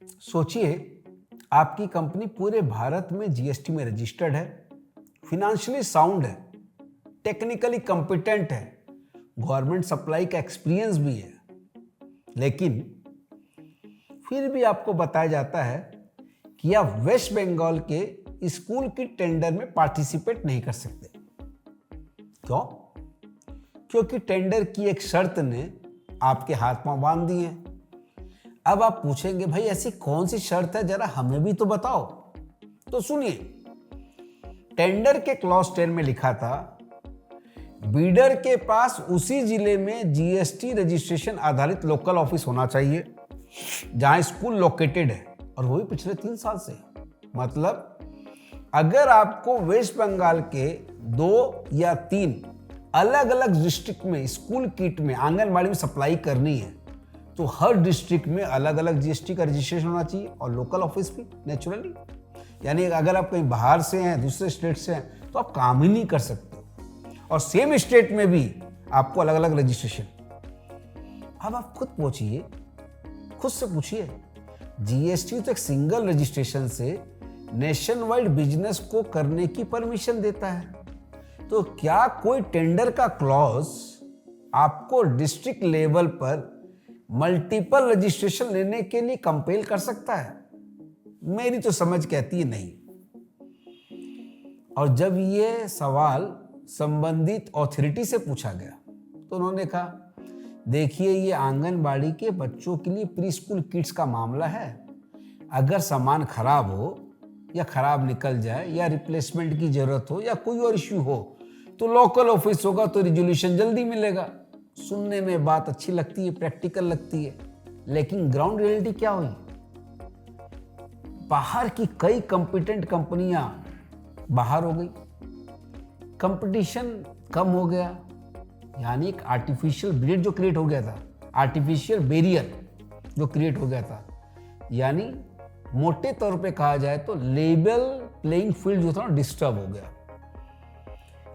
सोचिए, आपकी कंपनी पूरे भारत में जीएसटी में रजिस्टर्ड है, फिनेंशियली साउंड है, टेक्निकली कॉम्पिटेंट है, गवर्नमेंट सप्लाई का एक्सपीरियंस भी है, लेकिन फिर भी आपको बताया जाता है कि आप वेस्ट बंगाल के स्कूल की टेंडर में पार्टिसिपेट नहीं कर सकते। क्यों? क्योंकि टेंडर की एक शर्त ने आपके हाथ पांव बांध दिए। अब आप पूछेंगे, भाई ऐसी कौन सी शर्त है, जरा हमें भी तो बताओ। तो सुनिए, टेंडर के क्लॉज 10 में लिखा था, बीडर के पास उसी जिले में जीएसटी रजिस्ट्रेशन आधारित लोकल ऑफिस होना चाहिए जहां स्कूल लोकेटेड है, और वो भी पिछले 3 साल से। मतलब अगर आपको वेस्ट बंगाल के 2 या 3 अलग अलग डिस्ट्रिक्ट में स्कूल किट में आंगनबाड़ी में सप्लाई करनी है, तो हर डिस्ट्रिक्ट में अलग अलग जीएसटी का रजिस्ट्रेशन होना चाहिए, और लोकल ऑफिस भी नेचुरली। यानी अगर आप कहीं बाहर से हैं, दूसरे स्टेट से हैं, तो आप काम ही नहीं कर सकते, और सेम स्टेट में भी आपको अलग अलग रजिस्ट्रेशन। अब आप खुद से पूछिए, जीएसटी तो एक सिंगल रजिस्ट्रेशन से नेशन वाइड बिजनेस को करने की परमिशन देता है, तो क्या कोई टेंडर का क्लॉज आपको डिस्ट्रिक्ट लेवल पर मल्टीपल रजिस्ट्रेशन लेने के लिए कंपेल कर सकता है? मेरी तो समझ कहती है नहीं। और जब ये सवाल संबंधित अथॉरिटी से पूछा गया, तो उन्होंने कहा, देखिए ये आंगनबाड़ी के बच्चों के लिए प्री स्कूल किट्स का मामला है। अगर सामान खराब हो या खराब निकल जाए या रिप्लेसमेंट की जरूरत हो या कोई और इश्यू हो, तो लोकल ऑफिस होगा तो रिजोल्यूशन जल्दी मिलेगा। सुनने में बात अच्छी लगती है, प्रैक्टिकल लगती है, लेकिन ग्राउंड रियलिटी क्या हुई? बाहर की कई कॉम्पिटेंट कंपनियां बाहर हो गई, कंपटीशन कम हो गया, यानी एक आर्टिफिशियल ब्रिज जो क्रिएट हो गया था, आर्टिफिशियल बैरियर जो क्रिएट हो गया था, यानी मोटे तौर पे कहा जाए तो लेवल प्लेइंग फील्ड जो था डिस्टर्ब हो गया।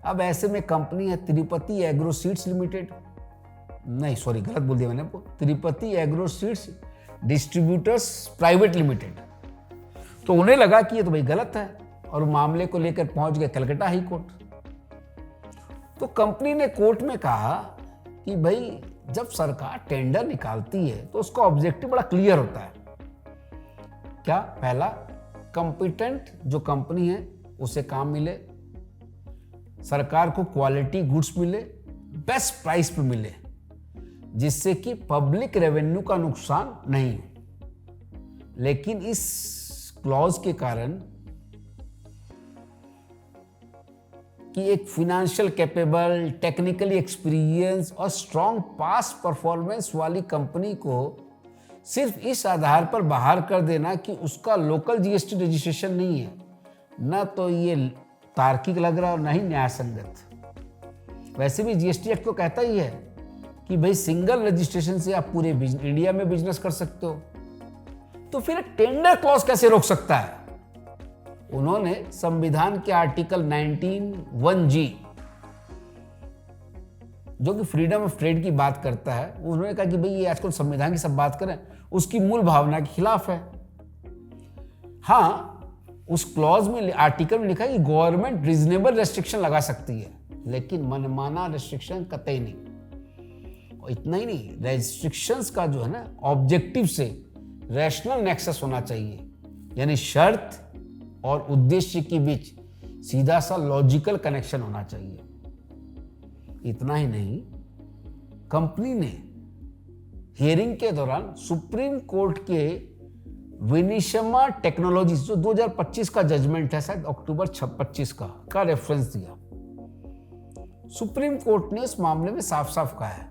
अब ऐसे में कंपनी है तिरुपति एग्रो सीड्स लिमिटेड, नहीं सॉरी गलत बोल दिया मैंने, Tirupati agro seeds distributors private limited. तो उन्हें लगा कि ये तो भाई गलत है, और मामले को लेकर पहुंच गए कलकत्ता हाई कोर्ट। तो कंपनी ने कोर्ट में कहा कि भाई जब सरकार टेंडर निकालती है तो उसका ऑब्जेक्टिव बड़ा क्लियर होता है। क्या? पहला, कॉम्पिटेंट जो कंपनी है उसे काम मिले, सरकार को क्वालिटी गुड्स मिले, बेस्ट प्राइस पे मिले, जिससे कि पब्लिक रेवेन्यू का नुकसान नहीं हो। लेकिन इस क्लॉज के कारण कि एक फाइनेंशियल कैपेबल, टेक्निकली एक्सपीरियंस और स्ट्रॉन्ग पास्ट परफॉर्मेंस वाली कंपनी को सिर्फ इस आधार पर बाहर कर देना कि उसका लोकल जीएसटी रजिस्ट्रेशन नहीं है, न तो ये तार्किक लग रहा और न ही न्याय संगत। वैसे भी जीएसटी एक्ट तो कहता ही है कि भाई सिंगल रजिस्ट्रेशन से आप पूरे इंडिया में बिजनेस कर सकते हो, तो फिर टेंडर क्लॉज कैसे रोक सकता है? उन्होंने संविधान के आर्टिकल 19(1)(g) जो कि फ्रीडम ऑफ ट्रेड की बात करता है, उन्होंने कहा कि भाई ये आजकल संविधान की सब बात करें, उसकी मूल भावना के खिलाफ है। हाँ, उस क्लॉज में आर्टिकल में लिखा है कि गवर्नमेंट रीजनेबल रेस्ट्रिक्शन लगा सकती है, लेकिन मनमाना रेस्ट्रिक्शन कतई नहीं। और इतना ही नहीं, रेस्ट्रिक्शंस का जो है ना ऑब्जेक्टिव से रैशनल नेक्सस होना चाहिए, यानी शर्त और उद्देश्य के बीच सीधा सा लॉजिकल कनेक्शन होना चाहिए। इतना ही नहीं, कंपनी ने हियरिंग के दौरान सुप्रीम कोर्ट के विनिशमा टेक्नोलॉजीज जो 2025 का जजमेंट है, शायद अक्टूबर 25 का रेफरेंस दिया। सुप्रीम कोर्ट ने इस मामले में साफ साफ कहा है,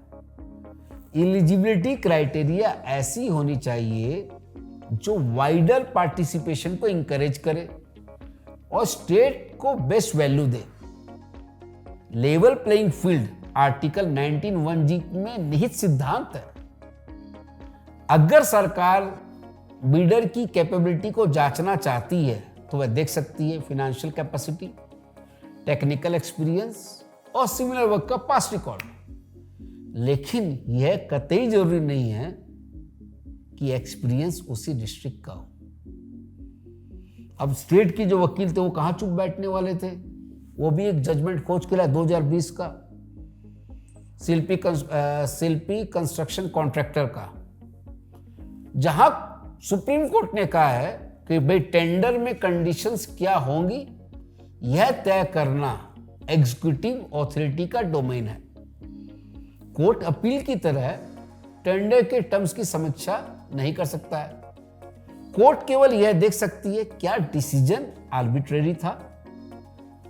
एलिजिबिलिटी क्राइटेरिया ऐसी होनी चाहिए जो वाइडर पार्टिसिपेशन को इंकरेज करे और स्टेट को बेस्ट वैल्यू दे। Level playing field article 19(1)(g) में निहित सिद्धांत है। अगर सरकार बिल्डर की कैपेबिलिटी को जांचना चाहती है तो वह देख सकती है फाइनेंशियल कैपेसिटी, टेक्निकल एक्सपीरियंस और सिमिलर वर्क का पास्ट रिकॉर्ड। लेकिन यह कतई जरूरी नहीं है कि एक्सपीरियंस उसी डिस्ट्रिक्ट का हो। अब स्टेट की जो वकील थे वो कहाँ चुप बैठने वाले थे, वो भी एक जजमेंट खोज के लाए 2020 का शिल्पी कंस्ट्रक्शन कॉन्ट्रैक्टर का, जहां सुप्रीम कोर्ट ने कहा है कि भाई टेंडर में कंडीशंस क्या होंगी यह तय करना एग्जीक्यूटिव अथॉरिटी का डोमेन है। कोर्ट अपील की तरह टेंडर के टर्म्स की समीक्षा नहीं कर सकता है। कोर्ट केवल यह देख सकती है क्या डिसीजन आर्बिट्रेरी था,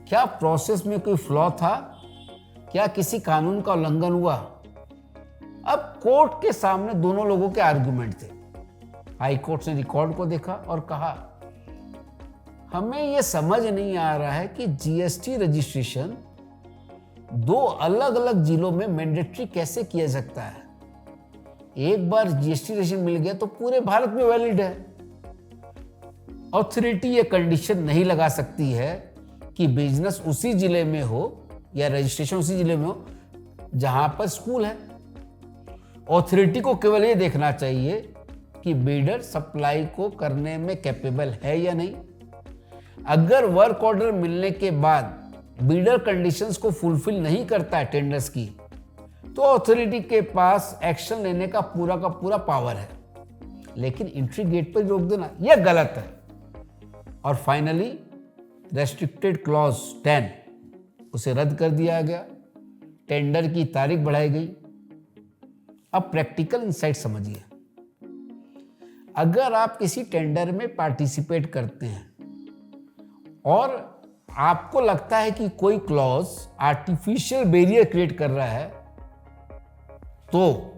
क्या प्रोसेस में कोई फ्लॉ था, क्या किसी कानून का उल्लंघन हुआ। अब कोर्ट के सामने दोनों लोगों के आर्गुमेंट थे। हाई कोर्ट ने रिकॉर्ड को देखा और कहा हमें यह समझ नहीं आ रहा है कि जीएसटी रजिस्ट्रेशन दो अलग अलग जिलों में मैंडेटरी कैसे किया सकता है। एक बार जीएसटी रजिस्ट्रेशन मिल गया तो पूरे भारत में वैलिड है। अथॉरिटी ये कंडीशन नहीं लगा सकती है कि बिजनेस उसी जिले में हो या रजिस्ट्रेशन उसी जिले में हो जहां पर स्कूल है। अथॉरिटी को केवल ये देखना चाहिए कि बिल्डर सप्लाई को करने में कैपेबल है या नहीं। अगर वर्क ऑर्डर मिलने के बाद बिल्डर कंडीशंस को फुलफिल नहीं करता है टेंडर्स की, तो अथॉरिटी के पास एक्शन लेने का पूरा पावर है। लेकिन एंट्री गेट पर रोक देना यह गलत है। और फाइनली रेस्ट्रिक्टेड क्लॉज 10 उसे रद्द कर दिया गया, टेंडर की तारीख बढ़ाई गई। अब प्रैक्टिकल इंसाइट समझिए। अगर आप किसी टेंडर में पार्टिसिपेट करते हैं और आपको लगता है कि कोई क्लॉज आर्टिफिशियल बैरियर क्रिएट कर रहा है, तो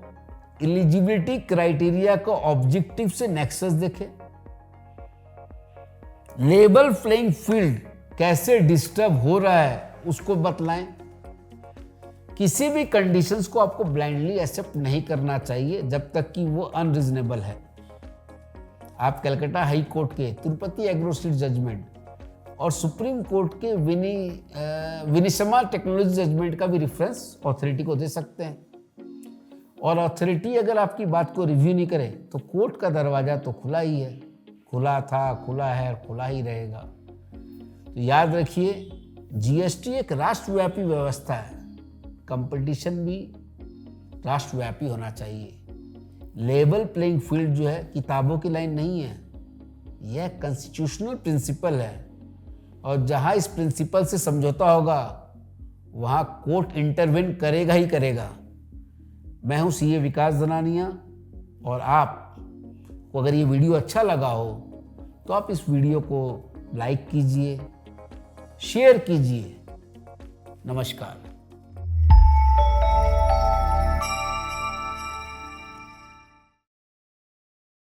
एलिजिबिलिटी क्राइटेरिया का ऑब्जेक्टिव से नेक्सस देखें। लेवल प्लेइंग फील्ड कैसे डिस्टर्ब हो रहा है उसको बतलाएं। किसी भी कंडीशंस को आपको ब्लाइंडली एक्सेप्ट नहीं करना चाहिए जब तक कि वो अनरीजनेबल है। आप कलकत्ता हाई कोर्ट के तिरुपति एग्रो स्ट्रीट जजमेंट और सुप्रीम कोर्ट के विनिशमा टेक्नोलॉजी जजमेंट का भी रेफरेंस अथॉरिटी को दे सकते हैं। और अथॉरिटी अगर आपकी बात को रिव्यू नहीं करे तो कोर्ट का दरवाजा तो खुला ही है, खुला था, खुला है, खुला ही रहेगा। तो याद रखिए, जीएसटी एक राष्ट्रव्यापी व्यवस्था है। कंपटीशन भी राष्ट्रव्यापी होना चाहिए। लेवल प्लेइंग फील्ड जो है किताबों की लाइन नहीं है, यह कॉन्स्टिट्यूशनल प्रिंसिपल है। और जहां इस प्रिंसिपल से समझौता होगा वहां कोर्ट इंटरवेन करेगा ही करेगा। मैं हूं सीए विकास दनानिया, और आपको अगर ये वीडियो अच्छा लगा हो तो आप इस वीडियो को लाइक कीजिए, शेयर कीजिए। नमस्कार।